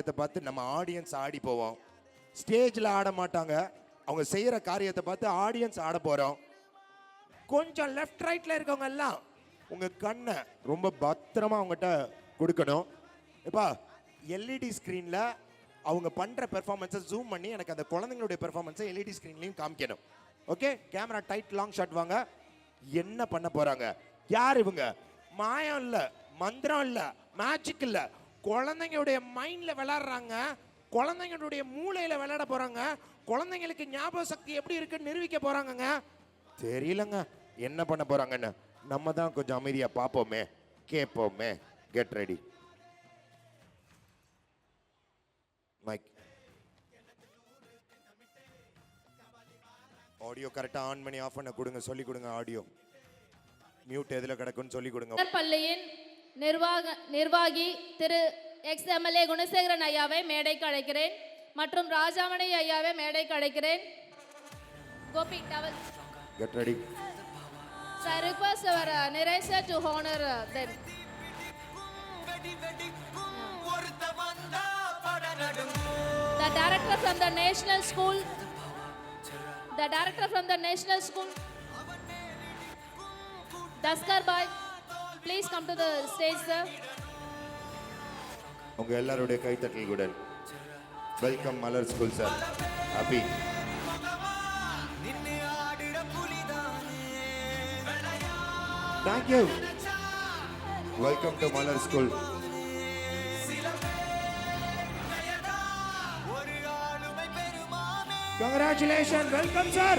காரியத்தை பார்த்து நம்ம ஆடியன்ஸ் ஆடி போவோம். ஸ்டேஜில் ஆட மாட்டாங்க, அவங்க செய்கிற காரியத்தை பார்த்து ஆடியன்ஸ் ஆட போகிறோம். கொஞ்சம் லெஃப்ட் ரைட்டில் இருக்கவங்க எல்லாம் உங்கள் கண்ணை ரொம்ப பத்திரமா அவங்ககிட்ட கொடுக்கணும். இப்போ எல்இடி ஸ்க்ரீனில் அவங்க பண்ணுற பெர்ஃபார்மன்ஸை ஜூம் பண்ணி எனக்கு அந்த குழந்தைங்களுடைய பெர்ஃபார்மன்ஸை எல்இடி ஸ்க்ரீன்லையும் காமிக்கணும். Okay, camera tight long shot வாங்க. என்ன பண்ண போகிறாங்க? யார் இவங்க? மாயம் இல்லை, மந்திரம் இல்லை, மேஜிக் இல்லை, குழந்தைங்களுடைய மைண்டில் விளையாடுறாங்க, குழந்தைங்களுடைய மூளையில் விளையாட போகிறாங்க. குழந்தைங்களுக்கு ஞாபக சக்தி எப்படி இருக்குன்னு நிரூபிக்க போகிறாங்கங்க. தெரியலங்க என்ன பண்ண போகிறாங்கன்னு. நம்ம தான் கொஞ்சம் அமைதியாக பார்ப்போமே, கேட்போமே. Get ready. மைக் ஆடியோ கரெக்டாக ஆன் பண்ணி ஆஃப் பண்ண கொடுங்க, சொல்லி கொடுங்க. ஆடியோ மியூட் எதில் கிடக்குன்னு சொல்லி கொடுங்க. பள்ளியின் நிர்வாகி திரு எக்ஸ்-எம்எல்ஏ குணசேகரன் ஐயாவை மேடைக்கு அழைக்கிறேன் மற்றும் ராஜாமணி ஐயாவை மேடைக்கு அழைக்கிறேன். Gopi towel. Get ready. I request our narrator to honor them. The director from the national school. The director from the national school. Daskar Bhai, please come to the stage, sir. உங்க எல்லாருடைய கைத்தட்டலுடன் welcome Malar school sir. Happy. Thank you. Welcome to Malar School. Congratulations. Welcome, sir.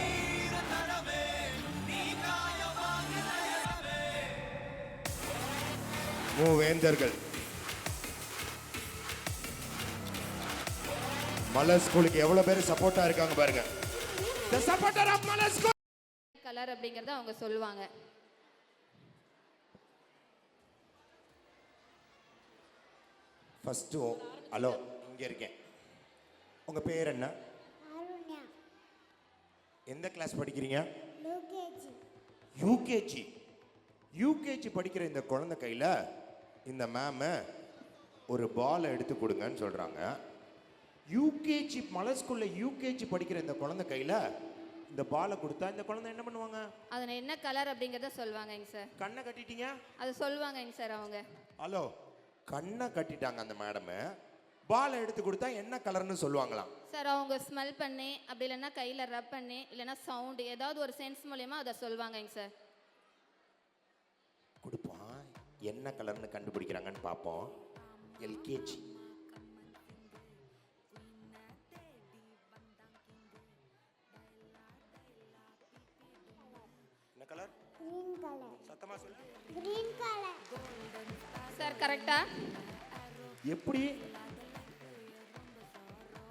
மூவேந்தர்கள் மலர் ஸ்கூலுக்கு எவ்வளவு பேர் சப்போர்ட்டா இருக்காங்க பாருங்க. The supporter of Malar School. Colour அப்படிங்கறத அவங்க சொல்லுவாங்க. ஃபர்ஸ்ட் ஹலோ, இங்க இருக்கேன். உங்க பேர் என்ன? அருண்யா. எந்த கிளாஸ் படிக்கிறீங்க? யூகேஜி. யூகேஜி. யூகேஜி படிக்கிற இந்த குழந்தை கையில இந்த மேம் ஒரு பாலை எடுத்து கொடுங்கன்னு சொல்றாங்க. யூகேஜி மலர் ஸ்கூல்ல யூகேஜி படிக்கிற இந்த குழந்தை கையில இந்த பாலை கொடுத்தா இந்த குழந்தை என்ன பண்ணுவாங்க? அது என்ன கலர் அப்படிங்கறத சொல்வாங்கங்க சார். கண்ணை கட்டிட்டீங்க? அது சொல்வாங்கங்க சார் அவங்க. ஹலோ, கண்ணை கட்டிட்டாங்க அந்த மேடம். பாலை எடுத்து கொடுத்தா என்ன கலர்னு சொல்லுவாங்களாம் சார். அவங்க ஸ்மெல் பண்ணி அப்படி இல்லைன்னா கையில் ரப் பண்ணி இல்லைன்னா சவுண்டு ஏதாவது ஒரு சென்ஸ் மூலமா அதை சொல்லுவாங்கங்க சார். கொடுப்பான். என்ன கலர்னு கண்டுபிடிக்கிறாங்கன்னு பார்ப்போம். எல்கேஜி. என்ன கலர்? Green colour. சத்தமா சொல்லு. Green colour. சார் கரெக்டா? எப்படி?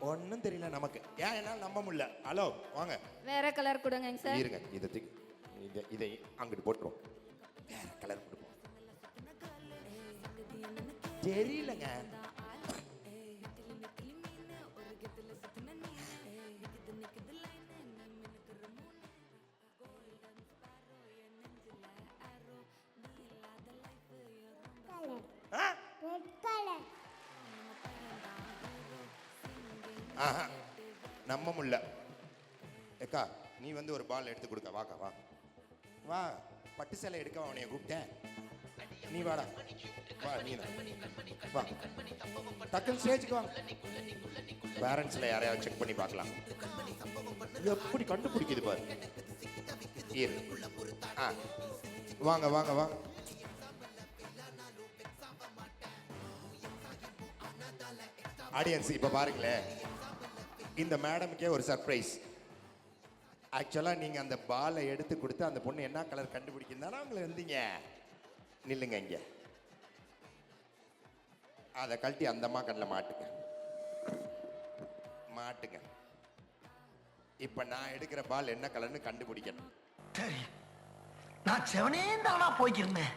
ஒன்றும் தெரியல நமக்கு. ஏன் என்ன நம்ப முடியல. ஹலோ வாங்க. வேற கலர் கொடுங்கங்க சார். இருங்க, இதை அங்கிட்டு போட்டுருவோம். வேற கலர் கொடுப்போம். தெரியலங்க. நம்ம முல்ல. ஏக்கா நீ வந்து ஒரு பால் எடுத்து கொடுக்க. வாக்கா வா வா. பட்டு சேலை எடுக்க அவனைய கூப்பிட்டேன். நீ வாடா வா. நீ வா டக்குன்னு ஸ்டேஜுக்கு வா. பேரண்ட்ஸ்ல யாரையாவது செக் பண்ணி பார்க்கலாம். எப்படி கண்டுபிடிக்குது பாரு. இரு. வாங்க வாங்க வாங்க. ஆடியன்ஸ் இப்ப பாருங்களேன். இந்த மேடமுக்கே ஒரு சர்ப்ரைஸ். ஆக்சுவலாக நீங்கள் அந்த பாலை எடுத்து கொடுத்து அந்த பொண்ணு என்ன கலர் கண்டுபிடிக்கிறதானா அவங்கள இருந்தீங்க. நில்லுங்க இங்கே. அதை கழட்டி அந்த அம்மா கண்ணில் மாட்டுங்க. மாட்டுங்க. இப்போ நான் எடுக்கிற பால் என்ன கலர்னு கண்டுபிடிக்கணும். சரி, நான் செவனே தானா போய்க்கிருந்தேன்.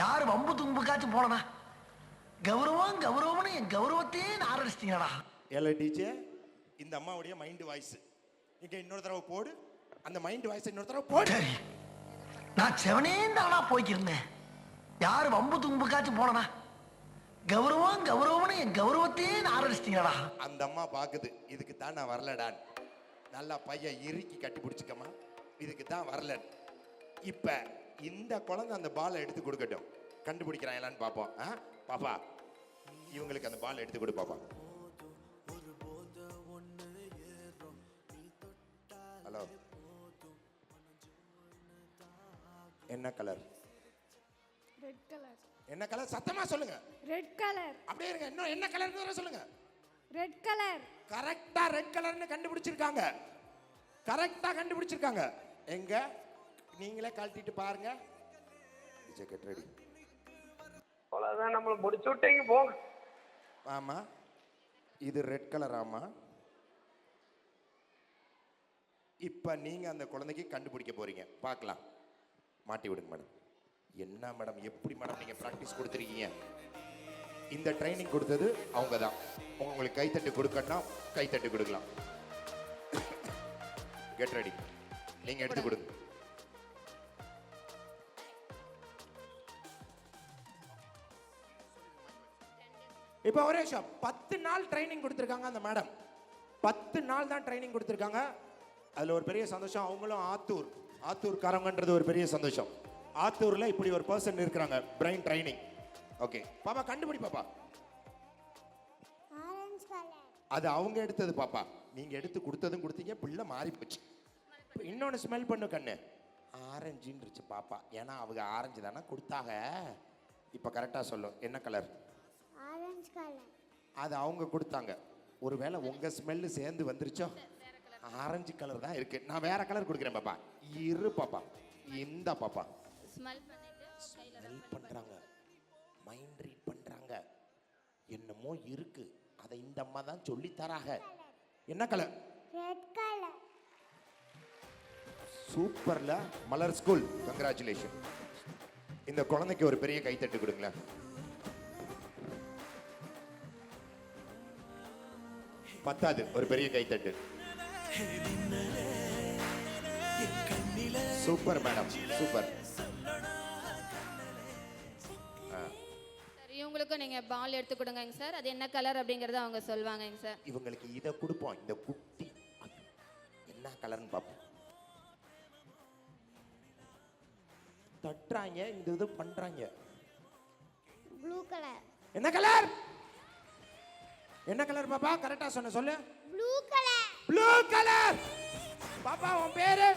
யார் வம்பு தும்புக்காச்சும் போனனா? கௌரவம் கௌரவம்னு என் கௌரவத்தையே ஆரம்பிச்சிட்டீங்களா? ஏல டீச்சர், இந்த அம்மாவுடைய மைண்ட் வாய்ஸ் இங்க இன்னொரு தடவை போடு. அந்த மைண்ட் வாய்ஸ் இன்னொரு தடவை போடு. சரி, நான் செவனே தானா போய்க்கிருந்தேன். யார் வம்பு தும்புக்காச்சும் போனனா? கௌரவம் கௌரவம்னு என் கௌரவத்தையே ஆரம்பிச்சிட்டீங்களா? அந்த அம்மா பாக்குது, இதுக்கு தான் நான் வரலடான். நல்லா பையன் இறுக்கி கட்டி பிடிச்சிக்கமா, இதுக்கு தான் வரல. இப்ப இந்த குழந்தை அந்த பாலை எடுத்து கொடுக்கட்டும், கண்டுபிடிக்கிறாங்களான்னு பார்ப்போம். பாப்பா, இவங்களுக்கு அந்த பால் எடுத்து கொடு பாப்பா. ஹலோ, என்ன கலர்? Red colour. என்ன கலர்? சத்தமா சொல்லுங்க. Red colour. அப்படியே இருங்க. இன்னும் என்ன கலர்னு சொல்லுங்க. Red colour. கரெக்டா ரெட் கலர்னு கண்டுபிடிச்சிருக்காங்க. கரெக்டா கண்டுபிடிச்சிருக்காங்க. எங்க நீங்களே கழட்டிட்டு பாருங்க. Jacket ready. அவ்வளவுதான், நம்மள முடிச்சு விட்டீங்க போங்க. ஆமா, இது ரெட் கலர். ஆமா, இப்ப நீங்க அந்த குழந்தைக்கு கண்டுபிடிக்க போறீங்க. பார்க்கலாம். மாட்டி விடுங்க மேடம். என்ன மேடம், எப்படி மேடம் நீங்க பிராக்டிஸ் கொடுத்துருக்கீங்க? இந்த ட்ரைனிங் கொடுத்தது அவங்க தான். உங்களுக்கு கைத்தட்டு கொடுக்கணும்னா கைத்தட்டு கொடுக்கலாம். Get ready. நீங்க எடுத்து கொடுங்க. இப்போ ஒரே விஷயம், 10 நாள் ட்ரைனிங் கொடுத்துருக்காங்க அந்த மேடம். 10 நாள் தான் ட்ரைனிங் கொடுத்துருக்காங்க. அதில் ஒரு பெரிய சந்தோஷம். அவங்களும் ஆத்தூர்காரங்கன்றது ஒரு பெரிய சந்தோஷம். ஆத்தூரில் இப்படி ஒரு பர்சன் இருக்கிறாங்க, பிரெயின் ட்ரைனிங். ஓகே பாப்பா, கண்டுபிடி பாப்பா. Orange colour. அது அவங்க எடுத்தது பாப்பா. நீங்கள் எடுத்து கொடுத்ததும் கொடுத்தீங்க, பிள்ளை மாறி போச்சு. இன்னொன்று ஸ்மெல் பண்ணு கண்ணு. ஆரஞ்சுன்றுச்சு பாப்பா, ஏன்னா அவங்க ஆரஞ்சு தானே கொடுத்தாங்க. இப்போ கரெக்டாக சொல்லும். என்ன கலர்? Orange colour. அது அவங்க கொடுத்தாங்க. ஒருவேளை உங்க ஸ்மெல்லு சேர்ந்து வந்துருச்சோ? ஆரஞ்சு கலர் தான் இருக்கு. நான் வேற கலர் கொடுக்குறேன் பாப்பா. இரு பாப்பா. இந்த பாப்பா ஸ்மெல் பண்ணிட்டு ஸ்மெல் பண்றாங்க, மைண்ட் ரீட் பண்றாங்க. என்னமோ இருக்கு, அதை இந்த அம்மா தான் சொல்லி தராங்க. என்ன கலர்? Red colour. சூப்பர்ல. Malar school, congratulation. இந்த குழந்தைக்கு ஒரு பெரிய கைத்தட்டு கொடுங்களேன். பத்தாது, ஒரு பெரிய கைத்தட்டு. Super madam, super. சார், இவங்களுக்கும் நீங்க பால் எடுத்து கொடுங்கங்க சார். அது என்ன கலர் அப்படிங்கறத அவங்க சொல்வாங்கங்க சார். இவங்களுக்கு இதை கொடுப்போம். இந்த குட்டி என்ன கலர்னு பார்ப்போம். தட்டுறாங்க, இந்த இது பண்றாங்க. Blue colour. என்ன கலர்? என்ன கலர் பாப்பா? கரெக்டா சொன்ன, சொல்லு. Blue colour. Blue colour. பாப்பா உன் பேரு?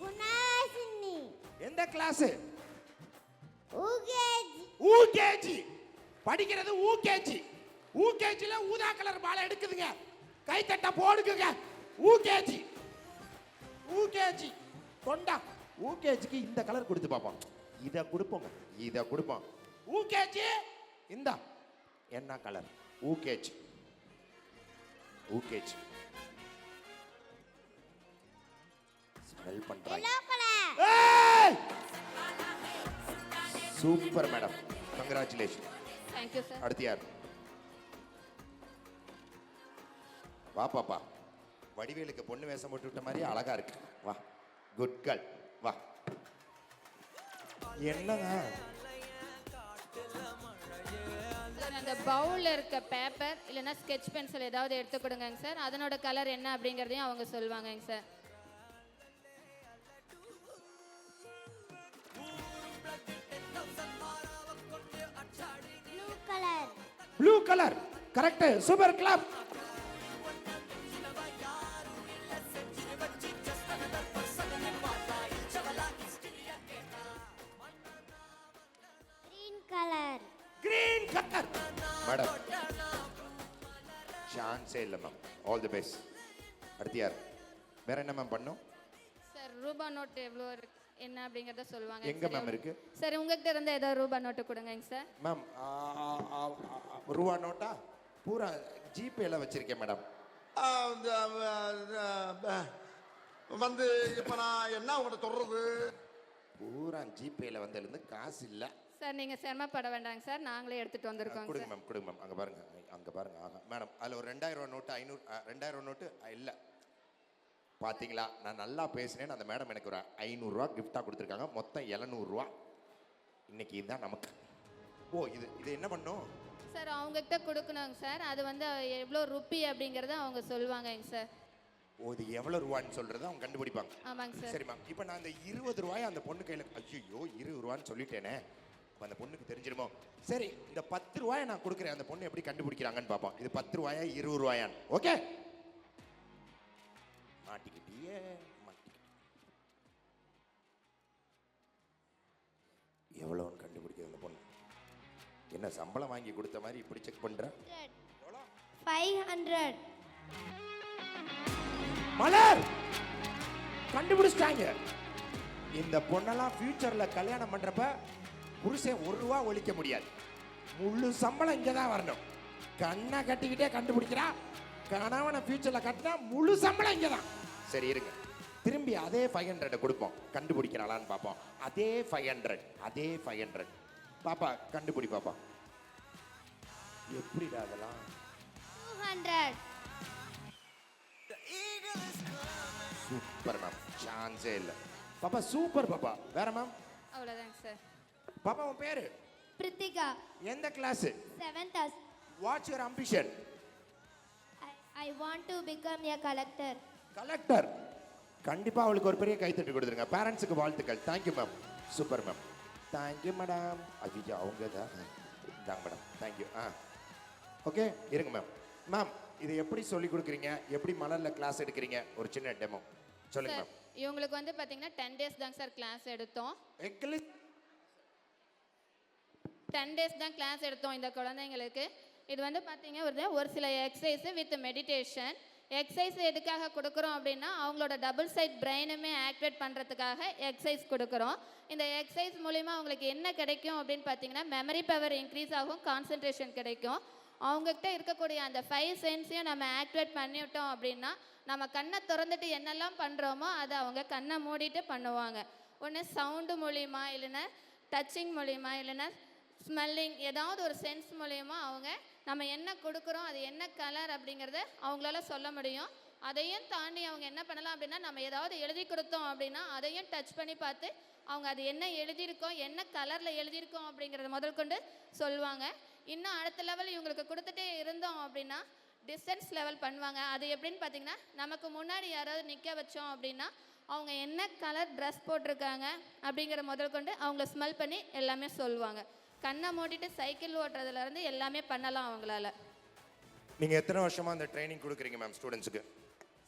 குணாசினி. எந்த கிளாஸ்? யூகேஜி. யூகேஜி படிக்கிறது. யூகேஜி. யூகேஜில ஊதா கலர் பாலை எடுக்குதுங்க. கை தட்ட போடுங்க. யூகேஜி. யூகேஜி கொண்டா. யூகேஜிக்கு இந்த கலர் கொடுத்து பாப்போம். இத கொடுப்போங்க, இத கொடுப்போம். யூகேஜி இந்த என்ன கலர்? யூகேஜி. யூகேஜி ஸ்மெல் பண்றாங்க. Yellow colour. ஏய்! Super madam, congratulation. Thank you sir. அடுத்து யார்? வா பாப்பா. வடிவேலுக்கு பொண்ணு வேஷம் போட்டு விட்ட மாதிரி அழகா இருக்கு. வா, குட் கேர்ள். வா. என்னங்க சார், அந்த பவுல்ல இருக்க பேப்பர் இல்லைன்னா ஸ்கெட்ச் பென்சில் ஏதாவது எடுத்து கொடுங்கங்க சார். அதனோட கலர் என்ன அப்படிங்கறதையும் அவங்க சொல்வாங்கங்க sir. Blue colour. Blue colour. Correct. Super club. Green colour. Green colour. Madam சான்ஸே இல்லை மேம். All the best. அடுத்து யார்? வேற என்ன மேம் பண்ணும்? சார், ரூபா நோட் எவ்வளோ இருக்கு என்ன அப்படிங்கறத சொல்வாங்க. எங்க மேம் இருக்கு? சார், உங்ககிட்ட இருந்து ஏதோ ரூபா நோட்டு கொடுங்கங்க சார். மேம் ரூபா நோட்டா பூரா ஜிபேல வச்சிருக்கேன் மேடம். வந்து இப்ப நான் என்ன உங்கள்கிட்ட சொல்றது? பூரா ஜிபேல வந்ததுலேருந்து காசு இல்லை. சார், நீங்க சிரமப்பட வேண்டாங்க சார். நாங்களே எடுத்துட்டு வந்திருக்கோம் கொடுங்க சார். மேம், கொடுங்க மேம். அங்கே பாருங்க, அங்கே பாருங்க. ஆஹா மேடம், அதில் ஒரு 2000 ரூபா நோட்டு 500 2000 ரூபா நோட்டு இல்லை. பார்த்தீங்களா, நான் நல்லா பேசினேன்னு அந்த மேடம் எனக்கு ஒரு 500 ரூபா கிஃப்டாக கொடுத்துருக்காங்க. மொத்தம் 700 ரூபா. இன்னைக்கு இதுதான் நமக்கு. ஓ, இது என்ன பண்ணும்? சார் அவங்ககிட்ட கொடுக்கணுங்க சார். அது வந்து எவ்வளோ ருப்பி அப்படிங்கிறத அவங்க சொல்லுவாங்கங்க சார். ஓ, இது எவ்வளவு ரூபான்னு சொல்றதை அவங்க கண்டுபிடிப்பாங்க. ஆமாங்க சார். சரி மேம், இப்போ நான் அந்த 20 ரூபாயை அந்த பொண்ணு கையில், ஐயோ 20 ரூபான்னு சொல்லிட்டேனே, இப்போ அந்த பொண்ணுக்கு தெரிஞ்சிருமோ? சரி, இந்த 10 ரூபாயை நான் கொடுக்குறேன், அந்த பொண்ணு எப்படி கண்டுபிடிக்கிறாங்கன்னு பார்ப்போம். இது 10 ரூபாயா 20 ரூபாயான்னு. ஓகே, மாட்டிக்கிட்டியே மாட்டிக்கிட்டே. எவ்வளோன்னு கண்டுபிடிக்கிறது அந்த பொண்ணு. என்ன சம்பளம் வாங்கி கொடுத்த மாதிரி இப்படி செக் பண்ற? 500. மலர் கண்டுபிடிச்சிட்டாங்க. இந்த பொண்ணெல்லாம் ஃபியூச்சர்ல கல்யாணம் பண்றப்ப புருஷன் 1 ரூபா ஒழிக்க முடியாது. முழு சம்பளம் இங்க தான் வரணும். கண்ணை கட்டிக்கிட்டே கண்டுபிடிக்கிறா. கணவனை ஃபியூச்சர்ல கட்டினா முழு சம்பளம் இங்க தான். சரி இருங்க, திரும்பி அதே 500 கொடுப்போம், கண்டுபிடிக்கிறாளான்னு பார்ப்போம். அதே 500 பாப்பா கண்டுபிடி பாப்பா. எப்படிடா அதெல்லாம்? 200. சூப்பர் மேம், சான்ஸே இல்லை. பாப்பா சூப்பர் பாப்பா. வேற மேம்? அவ்வளோதாங்க சார். பாப்பா உன் பேரு? Pritika. எந்த class? 7th. What's your ambition? I want to become a collector. Collector. கண்டிப்பா அவளுக்கு ஒரு பெரிய கைத்தட்டு கொடுத்துருங்க. பேரண்ட்ஸுக்கு வாழ்த்துக்கள். Thank you ma'am. Super ma'am. Thank you madam. Ajija அவங்க தான். இந்தாங்க மேடம். தேங்க்யூ. ஓகே இருங்க மேம். மேம் இது எப்படி சொல்லி கொடுக்குறீங்க, எப்படி மலர்ல கிளாஸ் எடுக்கிறீங்க, ஒரு சின்ன டெமோ சொல்லுங்க சார் மேம். இவங்களுக்கு வந்து பார்த்தீங்கன்னா 10 டேஸ் தாங்க சார் கிளாஸ் எடுத்தோம். 10 டேஸ் தான் கிளாஸ் எடுத்தோம் இந்த குழந்தைங்களுக்கு. இது வந்து பார்த்தீங்க ஒரு சில எக்ஸசைஸ் வித் மெடிடேஷன். எக்ஸசைஸ் எதுக்காக கொடுக்குறோம் அப்படின்னா அவங்களோட டபுள் சைட் பிரெயினுமே ஆக்டிவேட் பண்ணுறதுக்காக எக்ஸசைஸ் கொடுக்குறோம். இந்த எக்ஸசைஸ் மூலிமா அவங்களுக்கு என்ன கிடைக்கும் அப்படின்னு பார்த்தீங்கன்னா மெமரி பவர் இன்க்ரீஸ் ஆகும், கான்சன்ட்ரேஷன் கிடைக்கும். அவங்ககிட்ட இருக்கக்கூடிய அந்த 5 சென்ஸையும் நம்ம ஆக்டிவேட் பண்ணிவிட்டோம் அப்படின்னா நம்ம கண்ணை திறந்துட்டு என்னெல்லாம் பண்ணுறோமோ அதை அவங்க கண்ணை மூடிட்டு பண்ணுவாங்க. ஒன்று சவுண்டு மூலிமா, இல்லைன்னா டச்சிங் மூலிமா, இல்லைன்னா ஸ்மெல்லிங், ஏதாவது ஒரு சென்ஸ் மூலிமா அவங்க நம்ம என்ன கொடுக்குறோம், அது என்ன கலர் அப்படிங்கிறத அவங்களால சொல்ல முடியும். அதையும் தாண்டி அவங்க என்ன பண்ணலாம் அப்படின்னா நம்ம ஏதாவது எழுதி கொடுத்தோம் அப்படின்னா அதையும் டச் பண்ணி பார்த்து அவங்க அது என்ன எழுதியிருக்கோம், என்ன கலரில் எழுதியிருக்கோம் அப்படிங்கிறத முதல் கொண்டு சொல்லுவாங்க. இன்னும் அடுத்த லெவல் இவங்களுக்கு கொடுத்துட்டே இருந்தோம் அப்படின்னா டிஸ்டன்ஸ் லெவல் பண்ணுவாங்க. அது எப்படின்னு பார்த்தீங்கன்னா நமக்கு முன்னாடி யாராவது நிற்க வச்சோம் அப்படின்னா அவங்க என்ன கலர் ட்ரெஸ் போட்டிருக்காங்க அப்படிங்கிற முதல் கொண்டு அவங்கள ஸ்மெல் பண்ணி எல்லாமே சொல்லுவாங்க. கண்ணை மூடிட்டு சைக்கிள் ஓட்டுறதுலேருந்து எல்லாமே பண்ணலாம் அவங்களால. நீங்கள் எத்தனை வருஷமாக அந்த ட்ரைனிங் கொடுக்குறீங்க மேம் ஸ்டூடெண்ட்ஸுக்கு?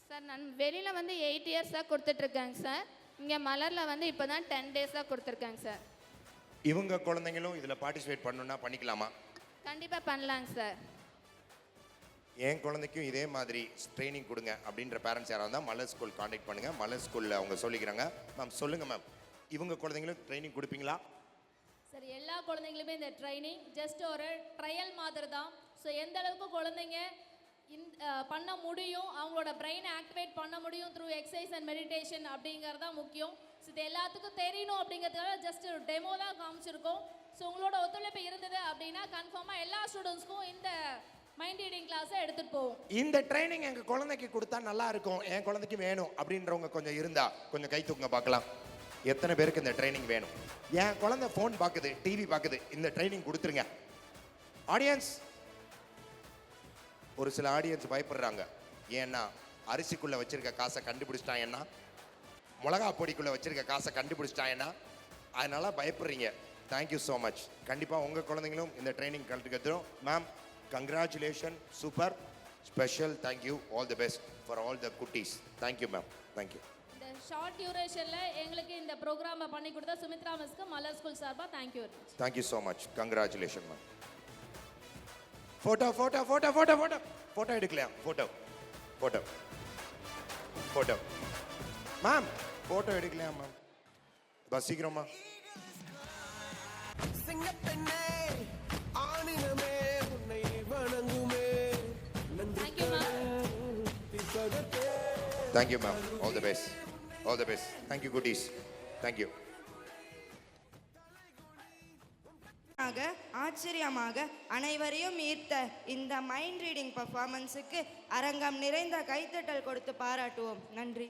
சார் நான் வெளியில் வந்து 8 இயர்ஸாக கொடுத்துட்ருக்கேங்க சார். இங்கே மலரில் வந்து இப்போ தான் 10 டேஸாக கொடுத்துருக்காங்க சார். இவங்க குழந்தைங்களும் இதில் பார்ட்டிசிபேட் பண்ணணுன்னா பண்ணிக்கலாமா? கண்டிப்பாக பண்ணலாங்க சார். என் குழந்தைக்கும் இதே மாதிரி ட்ரைனிங் கொடுங்க அப்படின்ற பேரண்ட்ஸ் யாராவது இருந்தால் மலர் ஸ்கூல் காண்டாக்ட் பண்ணுங்கள். மலர் ஸ்கூலில் அவங்க சொல்லிக்கிறாங்க. மேம் சொல்லுங்கள் மேம், இவங்க குழந்தைங்களும் ட்ரைனிங் கொடுப்பீங்களா? சார் எல்லா குழந்தைங்களுமே இந்த ட்ரைனிங் ஜஸ்ட் ஒரு ட்ரையல் மாதிரி தான். ஸோ எந்த அளவுக்கு குழந்தைங்க பண்ண முடியும், அவங்களோட பிரெயினை ஆக்டிவேட் பண்ண முடியும் த்ரூ எக்ஸசைஸ் அண்ட் மெடிடேஷன் அப்படிங்கிறது தான் முக்கியம். ஸோ இது எல்லாத்துக்கும் தெரியணும் அப்படிங்கிறதுக்காக ஜஸ்ட் ஒரு டெமோ தான் காமிச்சிருக்கோம். ஸோ உங்களோட ஒத்துழைப்பு இருந்தது அப்படின்னா கன்ஃபார்மாக எல்லா ஸ்டூடெண்ட்ஸ்க்கும் இந்த மைண்ட் ரீடிங் கிளாஸை எடுத்துகிட்டு போவோம். இந்த ட்ரைனிங் எங்கள் குழந்தைக்கு கொடுத்தா நல்லா இருக்கும், என் குழந்தைக்கு வேணும் அப்படின்றவங்க கொஞ்சம் இருந்தா கொஞ்சம் கை தூக்குங்க பார்க்கலாம். எத்தனை பேருக்கு இந்த ட்ரைனிங் வேணும்? என் குழந்தை ஃபோன் பார்க்குது, டிவி பார்க்குது, இந்த ட்ரைனிங் கொடுத்துருங்க. ஆடியன்ஸ், ஒரு சில ஆடியன்ஸ் பயப்படுறாங்க. ஏன்னா அரிசிக்குள்ளே வச்சிருக்க காசை கண்டுபிடிச்சிட்டாங்கன்னா, மிளகா பொடிக்குள்ளே வச்சிருக்க காசை கண்டுபிடிச்சிட்டாங்கன்னா, அதனால பயப்படுறீங்க. Thank you so much. கண்டிப்பாக உங்கள் குழந்தைங்களும் இந்த ட்ரைனிங் கற்றுக்கிறோம். Ma'am congratulation, super, special thank you, all the best for all the குட்டீஸ். Thank you ma'am, thank you. இந்த ஷார்ட் டியூரேஷனில் எங்களுக்கு இந்த ப்ரோக்ராமை பண்ணி கொடுத்தா சுமித்ரா மிஸ்க்கு மலர் ஸ்கூல் சார்பாக thank you very much. Thank you so much. Congratulation ma'am. Photo photo photo photo photo photo எடுக்கலாம். Photo photo photo ma'am, photo எடுக்கலாம் மேம். பஸ் சீக்கிரமா. Thank you ma'am. Thank you ma'am. All the best, all the best. Thank you குட்டீஸ், thank you. ஆச்சரியமாக அனைவரையும் ஈர்த்த இந்த mind reading பர்ஃபார்மன்ஸுக்கு அரங்கம் நிறைந்த கைத்தட்டல் கொடுத்து பாராட்டுவோம். நன்றி.